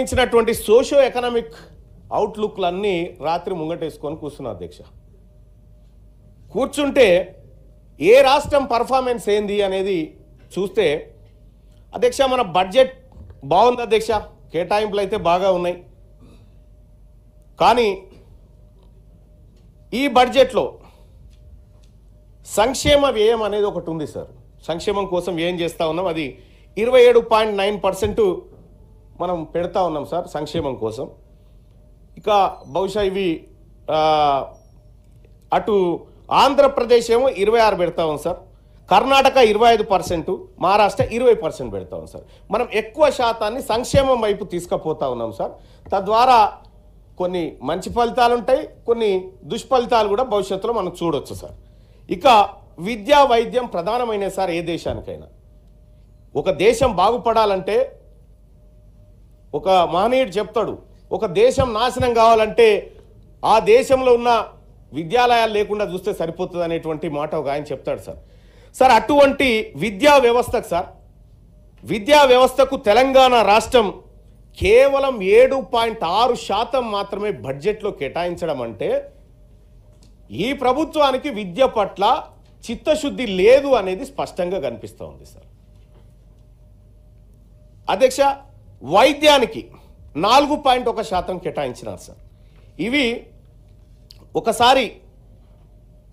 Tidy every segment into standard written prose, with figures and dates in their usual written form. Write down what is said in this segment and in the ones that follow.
ఇచ్చినటువంటి socio economic అవుట్లుక్లన్నీ రాత్రి ముంగటేసుకొని కూర్చున్నా అధ్యక్ష. కూర్చుంటే ఏ రాష్ట్రం పర్ఫార్మెన్స్ ఏంది అనేది చూస్తే అధ్యక్ష మన బడ్జెట్ బాగుంది అధ్యక్ష, కేటాయింపులు అయితే బాగా ఉన్నాయి. కానీ ఈ బడ్జెట్లో సంక్షేమ వ్యయం అనేది ఒకటి ఉంది సార్. సంక్షేమం కోసం ఏం చేస్తూ ఉన్నాం, అది 27.9% మనం పెడతా ఉన్నాం సార్ సంక్షేమం కోసం. ఇక బహుశా ఇవి అటు ఆంధ్రప్రదేశ్ ఏమో 26 పెడతా ఉన్నాం సార్, కర్ణాటక 25%, మహారాష్ట్ర 20% పెడతా ఉన్నాం సార్. మనం ఎక్కువ శాతాన్ని సంక్షేమం వైపు తీసుకుపోతా ఉన్నాం సార్. తద్వారా కొన్ని మంచి ఫలితాలు ఉంటాయి, కొన్ని దుష్ఫలితాలు కూడా భవిష్యత్తులో మనం చూడొచ్చు సార్. ఇక విద్యా వైద్యం ప్రధానమైన సార్ ఏ దేశానికైనా. ఒక దేశం బాగుపడాలంటే ఒక మహనీయుడు చెప్తాడు, ఒక దేశం నాశనం కావాలంటే ఆ దేశంలో ఉన్న విద్యాలయాలు లేకుండా చూస్తే సరిపోతుంది అనేటువంటి మాట ఒక ఆయన చెప్తాడు సార్. సార్ అటువంటి విద్యా వ్యవస్థకు సార్, విద్యా వ్యవస్థకు తెలంగాణ రాష్ట్రం కేవలం 7.6% మాత్రమే బడ్జెట్లో కేటాయించడం అంటే ఈ ప్రభుత్వానికి విద్య పట్ల చిత్తశుద్ధి లేదు అనేది స్పష్టంగా కనిపిస్తూ ఉంది సార్. అధ్యక్ష వైద్యానికి 4.1% కేటాయించినారు సార్. ఇవి ఒకసారి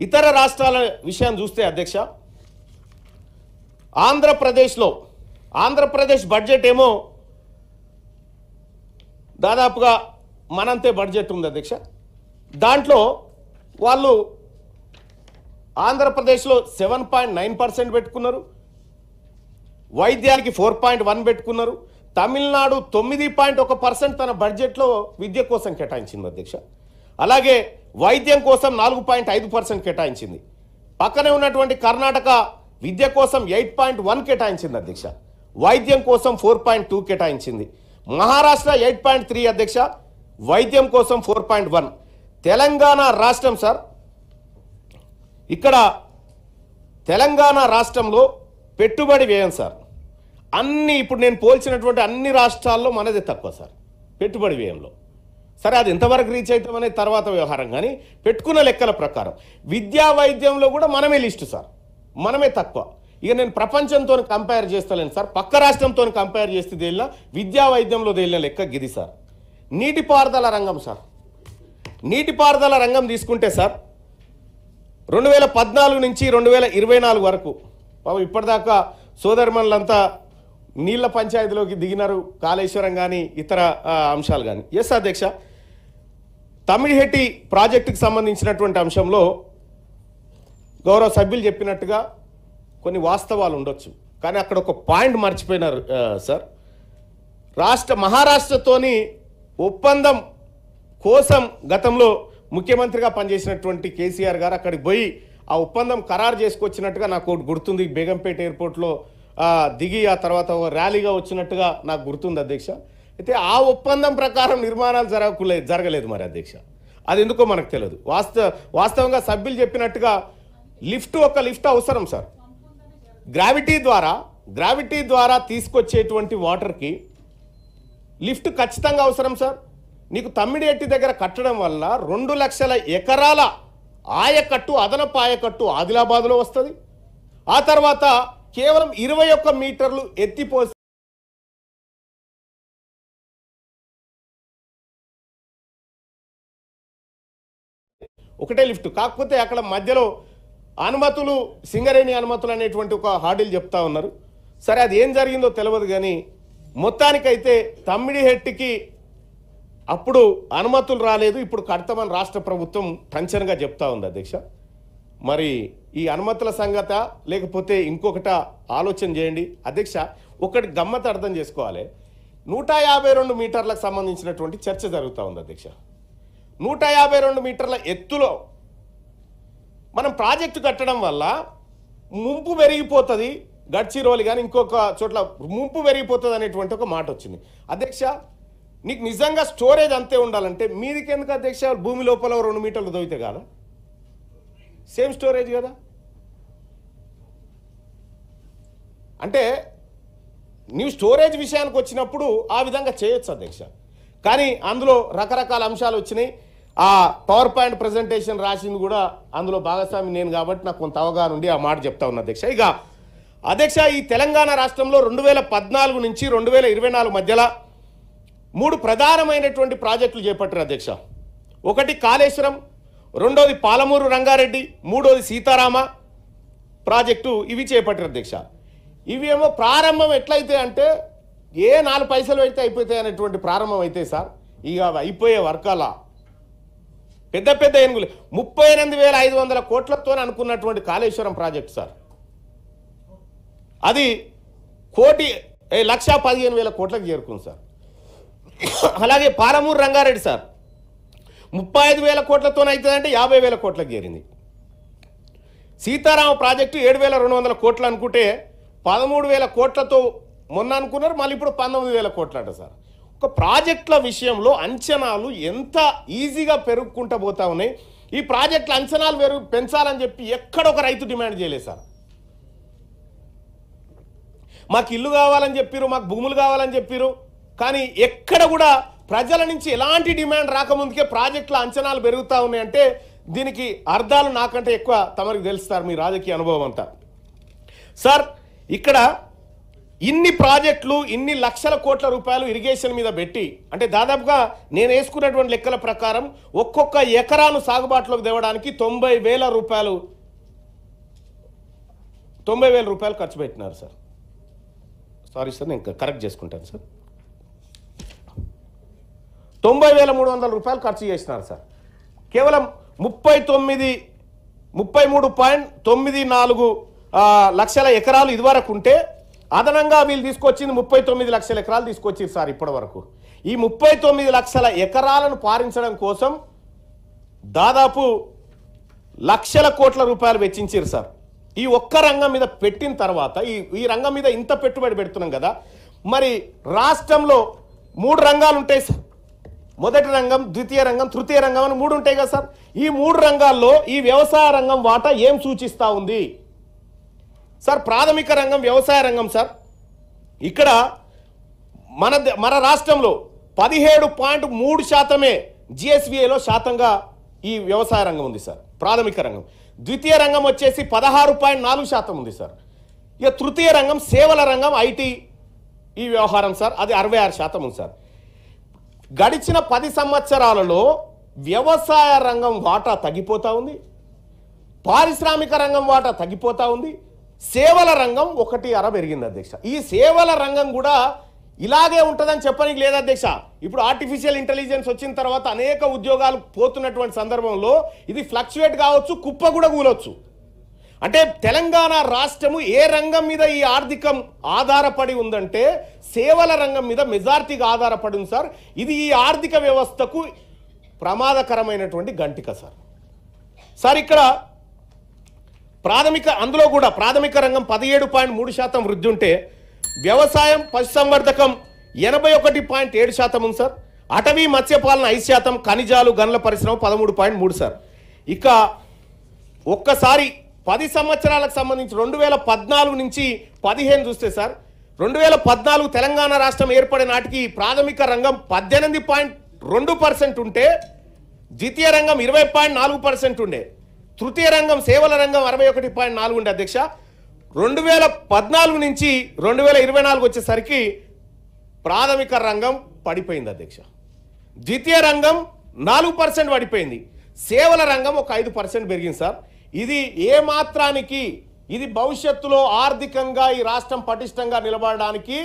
ఇతర రాష్ట్రాల విషయం చూస్తే అధ్యక్ష, ఆంధ్రప్రదేశ్ బడ్జెట్ ఏమో దాదాపుగా మనంతే బడ్జెట్ ఉంది అధ్యక్ష. దాంట్లో వాళ్ళు ఆంధ్రప్రదేశ్లో 7.9% పెట్టుకున్నారు, వైద్యానికి 4.1 పెట్టుకున్నారు. తమిళనాడు 9.1% తన బడ్జెట్లో విద్య కోసం కేటాయించింది అధ్యక్ష. అలాగే వైద్యం కోసం 4.5% కేటాయించింది. పక్కనే ఉన్నటువంటి కర్ణాటక విద్య కోసం 8.1 కేటాయించింది అధ్యక్ష, వైద్యం కోసం 4.2 కేటాయించింది. మహారాష్ట్ర 8.3 అధ్యక్ష, వైద్యం కోసం 4.1. తెలంగాణ రాష్ట్రం సార్, ఇక్కడ తెలంగాణ రాష్ట్రంలో పెట్టుబడి వ్యయం సార్ ఇప్పుడు నేను పోల్చినటువంటి అన్ని రాష్ట్రాల్లో మనదే తక్కువ సార్ పెట్టుబడి వ్యయంలో. సరే అది ఎంతవరకు రీచ్ అవుతాం అనేది తర్వాత వ్యవహారం, కానీ పెట్టుకున్న లెక్కల ప్రకారం విద్యా వైద్యంలో కూడా మనమే లిస్టు సార్, మనమే తక్కువ. ఇక నేను ప్రపంచంతో కంపేర్ చేస్తలేను సార్, పక్క రాష్ట్రంతో కంపేర్ చేస్తే తేలిన విద్యా వైద్యంలో తేలిన లెక్క గిది సార్. నీటిపారుదల రంగం సార్, నీటిపారుదల రంగం తీసుకుంటే సార్ 2014 నుంచి 2024 వరకు ఇప్పటిదాకా సోదరిమణులంతా నీళ్ల పంచాయతీలోకి దిగినారు, కాళేశ్వరం కానీ ఇతర అంశాలు కానీ. ఎస్ అధ్యక్ష, తమిళహెట్టి ప్రాజెక్టుకి సంబంధించినటువంటి అంశంలో గౌరవ సభ్యులు చెప్పినట్టుగా కొన్ని వాస్తవాలు ఉండొచ్చు, కానీ అక్కడ ఒక పాయింట్ మర్చిపోయినారు సార్. మహారాష్ట్రతోని ఒప్పందం కోసం గతంలో ముఖ్యమంత్రిగా పనిచేసినటువంటి కేసీఆర్ గారు అక్కడికి పోయి ఆ ఒప్పందం ఖరారు చేసుకొచ్చినట్టుగా నాకు గుర్తుంది. బేగంపేట ఎయిర్పోర్ట్లో దిగి ఆ తర్వాత ర్యాలీగా వచ్చినట్టుగా నాకు గుర్తుంది అధ్యక్ష. అయితే ఆ ఒప్పందం ప్రకారం నిర్మాణాలు జరగలేదు మరి అధ్యక్ష, అది ఎందుకో మనకు తెలియదు. వాస్తవంగా సభ్యులు చెప్పినట్టుగా ఒక లిఫ్ట్ అవసరం సార్. గ్రావిటీ ద్వారా తీసుకొచ్చేటువంటి వాటర్కి లిఫ్ట్ ఖచ్చితంగా అవసరం సార్. నీకు తమ్మిడిహెట్టి దగ్గర కట్టడం వల్ల 2 లక్షల ఎకరాల ఆయకట్టు, అదనపు ఆయకట్టు ఆదిలాబాద్లో వస్తుంది. ఆ తర్వాత కేవలం 21 మీటర్లు ఎత్తిపోసి ఒకటే లిఫ్ట్, కాకపోతే అక్కడ మధ్యలో అనుమతులు, సింగరేణి అనుమతులు అనేటువంటి ఒక హార్డిల్ చెప్తా ఉన్నారు. సరే అది ఏం జరిగిందో తెలియదు, కానీ మొత్తానికైతే తమ్మిడిహెట్టికి అప్పుడు అనుమతులు రాలేదు, ఇప్పుడు కడతామని రాష్ట్ర ప్రభుత్వం టెన్షన్గా చెప్తా ఉంది అధ్యక్ష. మరి ఈ అనుమతుల సంగత లేకపోతే ఇంకొకట ఆలోచన చేయండి అధ్యక్ష. ఒకటి గమ్మత అర్థం చేసుకోవాలి, 152 మీటర్లకు సంబంధించినటువంటి చర్చ జరుగుతూ ఉంది అధ్యక్ష. 152 మీటర్ల ఎత్తులో మనం ప్రాజెక్టు కట్టడం వల్ల ముంపు పెరిగిపోతుంది, గడ్చిరోలి కానీ ఇంకొక చోట్ల ముంపు పెరిగిపోతుంది అనేటువంటి ఒక మాట వచ్చింది అధ్యక్ష. నీకు నిజంగా స్టోరేజ్ అంతే ఉండాలంటే మీదికి ఎందుకు అధ్యక్ష, భూమి లోపల 2 మీటర్లు దొరికితే కాదా, సేమ్ స్టోరేజ్ కదా. అంటే నీవు స్టోరేజ్ విషయానికి వచ్చినప్పుడు ఆ విధంగా చేయొచ్చు అధ్యక్ష. కానీ అందులో రకరకాల అంశాలు వచ్చినాయి. ఆ పవర్ పాయింట్ ప్రజెంటేషన్ రాసింది కూడా అందులో భాగస్వామి నేను కాబట్టి నాకు కొంత అవగాహన ఉండి ఆ మాట చెప్తా ఉన్నా అధ్యక్ష. ఇక అధ్యక్ష, ఈ తెలంగాణ రాష్ట్రంలో 2014 నుంచి 2024 మధ్యలో 3 ప్రధానమైనటువంటి ప్రాజెక్టులు చేపట్టారు అధ్యక్ష. ఒకటి కాళేశ్వరం, రెండోది పాలమూరు రంగారెడ్డి, మూడోది సీతారామ ప్రాజెక్టు. ఇవి చేపట్టారు అధ్యక్ష. ఇవి ఏమో ప్రారంభం ఎట్లయితే అంటే 4 పైసలు పెడితే అయిపోతాయి అనేటువంటి ప్రారంభం అయితే సార్, ఇక అయిపోయే వర్కాల పెద్ద పెద్ద ఏనుగులు 38,500 కోట్లతో అనుకున్నటువంటి కాళేశ్వరం ప్రాజెక్టు సార్, అది 1,15,000 కోట్లకు చేరుకుంది సార్. అలాగే పాలమూరు రంగారెడ్డి సార్ 35,000 కోట్లతో అవుతుందంటే 50,000 కోట్లకు చేరింది. సీతారామ ప్రాజెక్టు 7,200 కోట్లు అనుకుంటే 13,000 కోట్లతో మొన్న అనుకున్నారు, మళ్ళీ ఇప్పుడు 19,000 కోట్లు అంట సార్. ఒక ప్రాజెక్టుల విషయంలో అంచనాలు ఎంత ఈజీగా పెరుగుకుంటూ పోతా ఉన్నాయి. ఈ ప్రాజెక్టుల అంచనాలు పెంచాలని చెప్పి ఎక్కడొక రైతు డిమాండ్ చేయలేదు సార్. మాకు ఇల్లు కావాలని చెప్పారు, మాకు భూములు కావాలని చెప్పారు, కానీ ఎక్కడ కూడా ప్రజల నుంచి ఎలాంటి డిమాండ్ రాకముందుకే ప్రాజెక్టుల అంచనాలు పెరుగుతూ ఉన్నాయంటే దీనికి అర్థాలు నాకంటే ఎక్కువ తమరికి తెలుస్తారు మీ రాజకీయ అనుభవం అంతా. సార్, ఇక్కడ ఇన్ని ప్రాజెక్టులు ఇన్ని లక్షల కోట్ల రూపాయలు ఇరిగేషన్ మీద పెట్టి, అంటే దాదాపుగా నేను వేసుకున్నటువంటి లెక్కల ప్రకారం ఒక్కొక్క ఎకరాను సాగుబాటులోకి తేవడానికి 90,000 రూపాయలు ఖర్చు పెట్టినారు సార్. సారీ సార్, నేను కరెక్ట్ చేసుకుంటాను సార్. 90,300 రూపాయలు ఖర్చు చేసినారు సార్. కేవలం 33.94 లక్షల ఎకరాలు ఇదివరకు ఉంటే అదనంగా వీళ్ళు తీసుకొచ్చింది 39 లక్షల ఎకరాలు తీసుకొచ్చారు సార్ ఇప్పటి వరకు. ఈ 39 లక్షల ఎకరాలను పారించడం కోసం దాదాపు లక్షల కోట్ల రూపాయలు వెచ్చించారు సార్. ఈ ఒక్క రంగం మీద పెట్టిన తర్వాత ఈ రంగం మీద ఇంత పెట్టుబడి పెడుతున్నాం కదా, మరి రాష్ట్రంలో 3 రంగాలు ఉంటాయి సార్. మొదటి రంగం, ద్వితీయ రంగం, తృతీయ రంగం అని 3 ఉంటాయి కదా సార్. ఈ 3 రంగాల్లో ఈ వ్యవసాయ రంగం వాటా ఏం సూచిస్తూ ఉంది సార్? ప్రాథమిక రంగం వ్యవసాయ రంగం సార్, ఇక్కడ మన రాష్ట్రంలో 17.3% జిఎస్విఏలో శాతంగా ఈ వ్యవసాయ రంగం ఉంది సార్, ప్రాథమిక రంగం. ద్వితీయ రంగం వచ్చేసి 16.4% ఉంది సార్. ఇక తృతీయ రంగం సేవల రంగం, ఐటీ ఈ వ్యవహారం సార్, అది 66% ఉంది సార్. గడిచిన 10 సంవత్సరాలలో వ్యవసాయ రంగం వాటా తగ్గిపోతూ ఉంది, పారిశ్రామిక రంగం వాటా తగ్గిపోతూ ఉంది, సేవల రంగం 1.5 పెరిగింది అధ్యక్ష. ఈ సేవల రంగం కూడా ఇలాగే ఉంటుందని చెప్పడానికి లేదు అధ్యక్ష. ఇప్పుడు ఆర్టిఫిషియల్ ఇంటెలిజెన్స్ వచ్చిన తర్వాత అనేక ఉద్యోగాలు పోతున్నటువంటి సందర్భంలో ఇది ఫ్లక్చుయేట్ కావచ్చు, కుప్ప కూడా కూలొచ్చు. అంటే తెలంగాణ రాష్ట్రము ఏ రంగం మీద ఈ ఆర్థికం ఆధారపడి ఉందంటే సేవల రంగం మీద మెజారిటీగా ఆధారపడి ఉంది సార్. ఇది ఈ ఆర్థిక వ్యవస్థకు ప్రమాదకరమైనటువంటి గంటిక సార్. సార్, ఇక్కడ అందులో కూడా ప్రాథమిక రంగం 17.3% వృద్ధి ఉంటే వ్యవసాయం పశుసంవర్ధకం 81.7% ఉంది సార్. అటవీ మత్స్యపాలన 5%, ఖనిజాలు గనుల పరిశ్రమ 13.3 సార్. ఇక ఒక్కసారి 10 సంవత్సరాలకు సంబంధించి 2014 నుంచి 15 చూస్తే సార్, 2014 తెలంగాణ రాష్ట్రం ఏర్పడే నాటికి ప్రాథమిక రంగం 18.2% ఉంటే ద్వితీయ రంగం 20.4% ఉండే, తృతీయ రంగం సేవల రంగం 61.4 ఉండే అధ్యక్ష. 2014 నుంచి 2024 వచ్చేసరికి ప్రాథమిక రంగం పడిపోయింది అధ్యక్ష. ద్వితీయ రంగం 4% పడిపోయింది, సేవల రంగం ఒక 5% పెరిగింది సార్. ఇది ఏ మాత్రానికి ఇది భవిష్యత్తులో ఆర్థికంగా ఈ రాష్ట్రం పటిష్టంగా నిలబడడానికి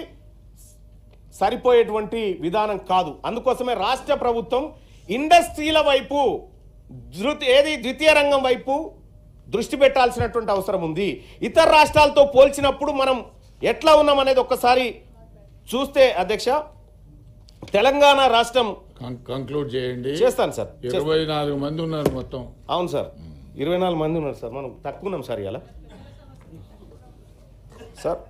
సరిపోయేటువంటి విధానం కాదు. అందుకోసమే రాష్ట్ర ప్రభుత్వం ఇండస్ట్రీల వైపు ద్వితీయ రంగం వైపు దృష్టి పెట్టాల్సినటువంటి అవసరం ఉంది. ఇతర రాష్ట్రాలతో పోల్చినప్పుడు మనం ఎట్లా ఉన్నాం అనేది ఒక్కసారి చూస్తే అధ్యక్ష, తెలంగాణ రాష్ట్రం కంక్లూడ్ చేయండి. చేస్తాను సార్. 24 మంది ఉన్నారు మొత్తం. అవును సార్, 24 మంది ఉన్నారు సార్. మనం తక్కువ ఉన్నాం సార్ ఇలా సార్.